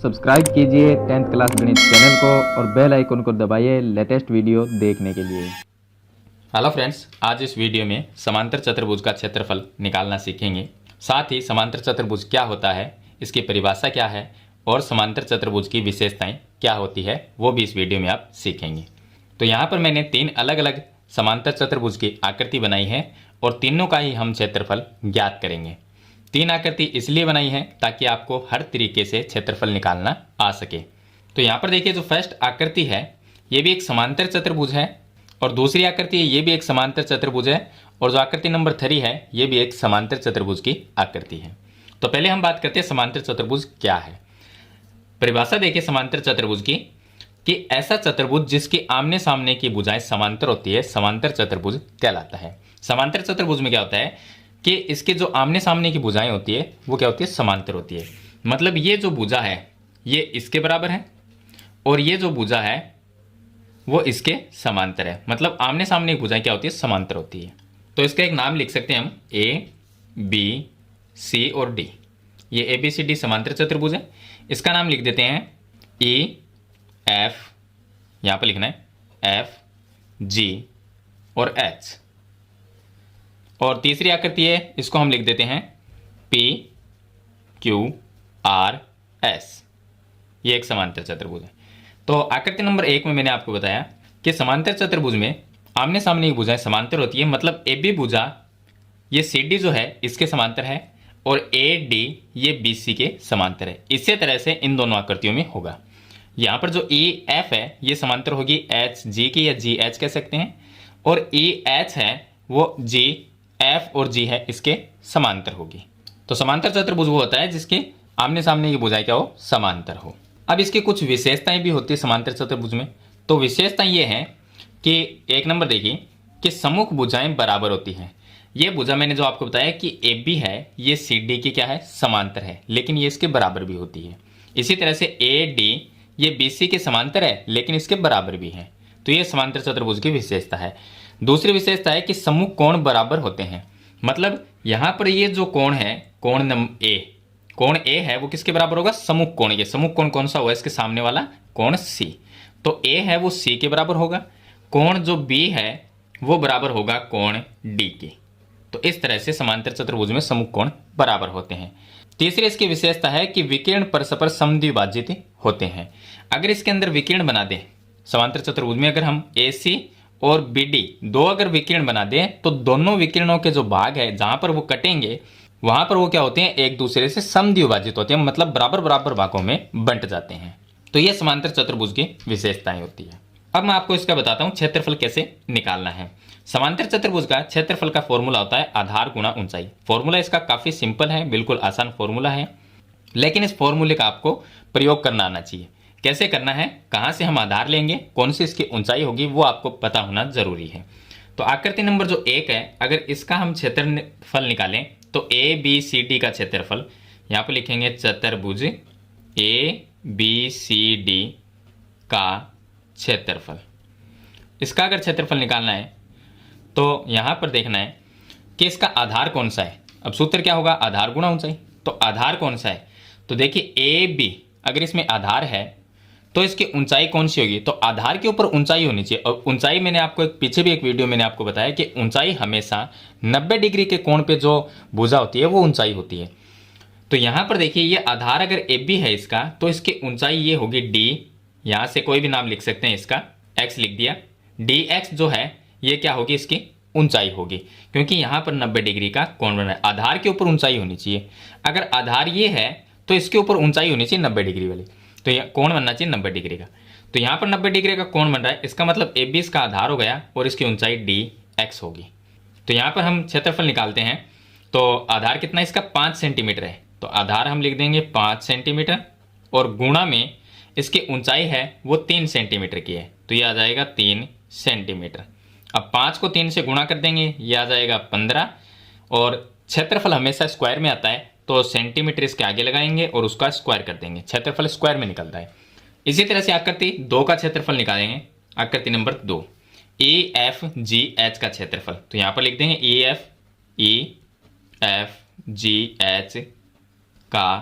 Subscribe कीजिए 10th class गणित channel को और बेल आइकन को दबाइए लेटेस्ट वीडियो देखने के लिए। हेलो फ्रेंड्स, आज इस वीडियो में समांतर चतुर्भुज का क्षेत्रफल निकालना सीखेंगे। साथ ही समांतर चतुर्भुज क्या होता है, इसकी परिभाषा क्या है और समांतर चतुर्भुज की विशेषताएं क्या होती है वो भी इस वीडियो में आप सीखेंगे। तो यहाँ पर मैंने 3 अलग अलग समांतर चतुर्भुज की आकृति बनाई है और तीनों का ही हम क्षेत्रफल ज्ञात करेंगे। 3 आकृति इसलिए बनाई है ताकि आपको हर तरीके से क्षेत्रफल निकालना आ सके। तो यहाँ पर देखिए, जो फर्स्ट आकृति है ये भी एक समांतर चतुर्भुज है और दूसरी आकृति है ये भी एक समांतर चतुर्भुज है और जो आकृति नंबर 3 है ये भी एक समांतर चतुर्भुज की आकृति है। तो पहले हम बात करते हैं समांतर चतुर्भुज क्या है। परिभाषा देखिए समांतर चतुर्भुज की कि ऐसा चतुर्भुज जिसकी आमने सामने की भुजाएं समांतर होती है समांतर चतुर्भुज कहलाता है। समांतर चतुर्भुज में क्या होता है कि इसके जो आमने सामने की भुजाएं होती है वो क्या होती है, समांतर होती है। मतलब ये जो भुजा है ये इसके बराबर है और ये जो भुजा है वो इसके समांतर है। मतलब आमने सामने की भुजाएं क्या होती है, समांतर होती है। तो इसका एक नाम लिख सकते हैं हम ए बी सी और डी। ये ए बी सी डी समांतर चतुर्भुज है। इसका नाम लिख देते हैं ई एफ, यहां पर लिखना है एफ जी और एच। और तीसरी आकृति है इसको हम लिख देते हैं पी क्यू आर एस। ये एक समांतर चतुर्भुज है। तो आकृति नंबर 1 में मैंने आपको बताया कि समांतर चतुर्भुज में आमने सामने की भुजाएं समांतर होती है। मतलब ए बी भुजा ये सी डी जो है इसके समांतर है और ए डी ये बी सी के समांतर है। इसी तरह से इन दोनों आकृतियों में होगा। यहाँ पर जो ई एफ है ये समांतर होगी एच जी की या जी एच कह सकते हैं, और ई एच है वो जी एफ और जी है इसके समांतर होगी। तो समांतर चतुर्भुज वो होता है जिसके आमने सामने की भुजाएं क्या हो, समांतर हो। अब इसकी कुछ विशेषताएं भी होती है समांतर चतुर्भुज में। तो विशेषताएं ये हैं कि एक नंबर देखिए कि सम्मुख भुजाएं बराबर होती हैं। ये भुजा मैंने जो आपको बताया कि ए बी है ये सी डी की क्या है, समांतर है, लेकिन ये इसके बराबर भी होती है। इसी तरह से ए डी ये बी सी के समांतर है लेकिन इसके बराबर भी है। तो ये समांतर चतुर्भुज की विशेषता है। दूसरी विशेषता है कि सम्मुख कोण बराबर होते हैं। मतलब यहां पर ये जो कोण है, कोण ए है वो किसके बराबर होगा, सम्मुख कोण के। सम्मुख कोण कौन सा होगा, इसके सामने वाला कोण सी। तो ए है वो सी के बराबर होगा। कोण जो बी है वो बराबर होगा कोण डी के। तो इस तरह से समांतर चतुर्भुज में सम्मुख कोण बराबर होते हैं। तीसरी इसकी विशेषता है कि विकिरण परस्पर समद्विभाजित होते हैं। अगर इसके अंदर विकिरण बना दें समांतर चतुर्भुज में, अगर हम ए सी और बी डी दो अगर विकिरण बना दें तो दोनों विकिरणों के जो भाग है जहां पर वो कटेंगे वहां पर वो क्या होते हैं, एक दूसरे से समद्विभाजित होते हैं। मतलब बराबर बराबर भागों में बंट जाते हैं। तो ये समांतर चतुर्भुज की विशेषताएं होती है। अब मैं आपको इसका बताता हूं क्षेत्रफल कैसे निकालना है। समांतर चतुर्भुज का क्षेत्रफल का फॉर्मूला होता है आधार गुणा ऊंचाई। फॉर्मूला इसका काफी सिंपल है, बिल्कुल आसान फॉर्मूला है, लेकिन इस फॉर्मूले का आपको प्रयोग करना आना चाहिए। कैसे करना है, कहां से हम आधार लेंगे, कौन सी इसकी ऊंचाई होगी वो आपको पता होना जरूरी है। तो आकृति नंबर जो 1 है, अगर इसका हम क्षेत्रफल निकालें तो ए बी सी डी का क्षेत्रफल, यहां पर लिखेंगे चतुर्भुज ए बी सी डी का क्षेत्रफल। इसका अगर क्षेत्रफल निकालना है तो यहां पर देखना है कि इसका आधार कौन सा है। अब सूत्र क्या होगा, आधार गुणा ऊंचाई। तो आधार कौन सा है, तो देखिए ए बी अगर इसमें आधार है तो इसकी ऊंचाई कौन सी होगी, तो आधार के ऊपर ऊंचाई होनी चाहिए। और ऊंचाई मैंने आपको पीछे भी एक वीडियो मैंने आपको बताया कि ऊंचाई हमेशा 90 डिग्री के कोण पे जो भुजा होती है वो ऊंचाई होती है। तो यहां पर देखिए ये आधार अगर ए बी है इसका तो इसकी ऊंचाई ये होगी डी। यहां से कोई भी नाम लिख सकते हैं, इसका एक्स लिख दिया। डी एक्स जो है ये क्या होगी, इसकी ऊंचाई होगी, क्योंकि यहां पर 90 डिग्री का कोण बना है। आधार के ऊपर ऊंचाई होनी चाहिए। अगर आधार ये है तो इसके ऊपर ऊंचाई होनी चाहिए 90 डिग्री वाली। तो यह कोण बनना चाहिए 90 डिग्री का। तो यहां पर 90 डिग्री का कोण बन रहा है, इसका मतलब ए बी इसका आधार हो गया और इसकी ऊंचाई डी एक्स होगी। तो यहां पर हम क्षेत्रफल निकालते हैं। तो आधार कितना इसका 5 सेंटीमीटर है, तो आधार हम लिख देंगे 5 सेंटीमीटर और गुणा में इसकी ऊंचाई है वो 3 सेंटीमीटर की है, तो यह आ जाएगा 3 सेंटीमीटर। अब 5 को 3 से गुणा कर देंगे, यह आ जाएगा 15। और क्षेत्रफल हमेशा स्क्वायर में आता है तो सेंटीमीटर इसके आगे लगाएंगे और उसका स्क्वायर कर देंगे, क्षेत्रफल स्क्वायर में निकलता है। इसी तरह से आकृति 2 का क्षेत्रफल निकालेंगे। आकृति number 2 A F G H का क्षेत्रफल, तो यहां पर लिख देंगे ई एफ जी एच का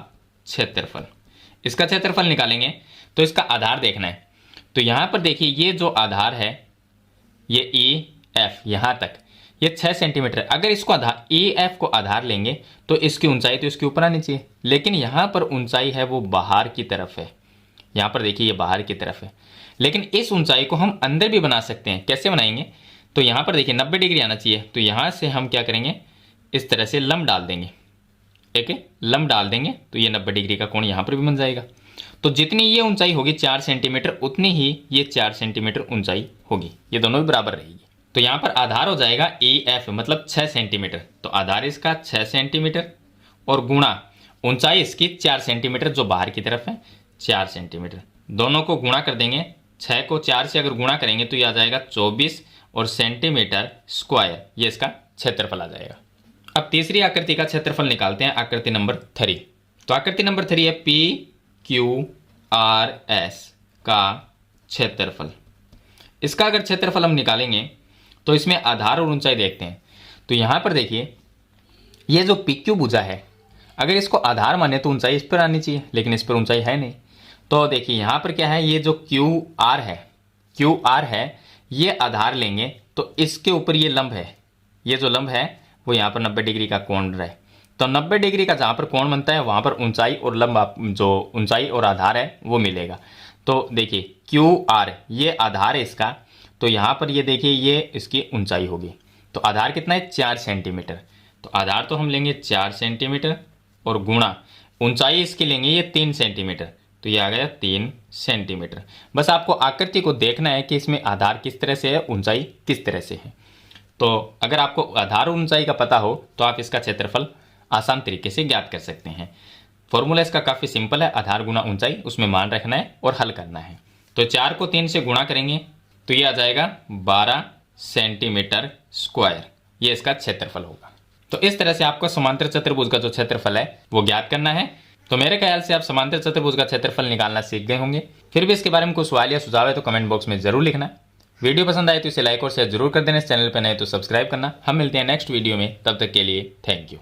क्षेत्रफल। इसका क्षेत्रफल निकालेंगे तो इसका आधार देखना है। तो यहाँ पर देखिए ये जो आधार है ये ई एफ यहाँ तक ये 6 सेंटीमीटर। अगर इसको आधार ई एफ को आधार लेंगे तो इसकी ऊंचाई तो इसके ऊपर आनी चाहिए, लेकिन यहाँ पर ऊंचाई है वो बाहर की तरफ है। यहाँ पर देखिए ये बाहर की तरफ है, लेकिन इस ऊंचाई को हम अंदर भी बना सकते हैं। कैसे बनाएंगे? तो यहाँ पर देखिए 90 डिग्री आना चाहिए। तो यहाँ से हम क्या करेंगे, इस तरह से लंब डाल देंगे, एक लंब डाल देंगे तो ये 90 डिग्री का कोण यहाँ पर भी बन जाएगा। तो जितनी ये ऊंचाई होगी 4 सेंटीमीटर, उतनी ही ये 4 सेंटीमीटर ऊंचाई होगी, ये दोनों भी बराबर रहेगी। तो यहाँ पर आधार हो जाएगा ए एफ मतलब 6 सेंटीमीटर। तो आधार इसका 6 सेंटीमीटर और गुणा ऊंचाई इसकी 4 सेंटीमीटर जो बाहर की तरफ है 4 सेंटीमीटर। दोनों को गुणा कर देंगे, 6 को 4 से अगर गुणा करेंगे तो ये आ जाएगा 24 और सेंटीमीटर स्क्वायर, ये इसका क्षेत्रफल आ जाएगा। अब तीसरी आकृति का क्षेत्रफल निकालते हैं, आकृति नंबर 3। तो आकृति नंबर 3 है पी क्यू आर एस का क्षेत्रफल। इसका अगर क्षेत्रफल हम निकालेंगे तो इसमें आधार और ऊंचाई देखते हैं। तो यहां पर देखिए ये जो पी क्यू भुजा है, अगर इसको आधार माने तो ऊंचाई इस पर आनी चाहिए, लेकिन इस पर ऊंचाई है नहीं। तो देखिए यहां पर क्या है, ये जो क्यू आर है ये आधार लेंगे तो इसके ऊपर ये लंब है, ये जो लंब है वो यहाँ पर 90 डिग्री का कोण रहे। तो 90 डिग्री का जहाँ पर कोण बनता है वहाँ पर ऊंचाई और लंब जो ऊंचाई और आधार है वो मिलेगा। तो देखिए क्यू आर ये आधार है इसका, तो यहाँ पर ये देखिए ये इसकी ऊंचाई होगी। तो आधार कितना है 4 सेंटीमीटर। तो आधार तो हम लेंगे 4 सेंटीमीटर और गुणा ऊंचाई इसकी लेंगे ये 3 सेंटीमीटर, तो ये आ गया 3 सेंटीमीटर। बस आपको आकृति को देखना है कि इसमें आधार किस तरह से है, ऊंचाई किस तरह से है। तो अगर आपको आधार और ऊंचाई का पता हो तो आप इसका क्षेत्रफल आसान तरीके से ज्ञात कर सकते हैं। फॉर्मूला इसका काफ़ी सिंपल है, आधार गुना ऊंचाई, उसमें मान रखना है और हल करना है। तो 4 को 3 से गुणा करेंगे तो ये आ जाएगा 12 सेंटीमीटर स्क्वायर, ये इसका क्षेत्रफल होगा। तो इस तरह से आपको समांतर चतुर्भुज का जो क्षेत्रफल है वो ज्ञात करना है। तो मेरे ख्याल से आप समांतर चतुर्भुज का क्षेत्रफल निकालना सीख गए होंगे। फिर भी इसके बारे में कोई सवाल या सुझाव है तो कमेंट बॉक्स में जरूर लिखना। वीडियो पसंद आए तो इसे लाइक और शेयर जरूर कर देना। इस चैनल पर नए तो सब्सक्राइब करना। हम मिलते हैं नेक्स्ट वीडियो में, तब तक के लिए थैंक यू।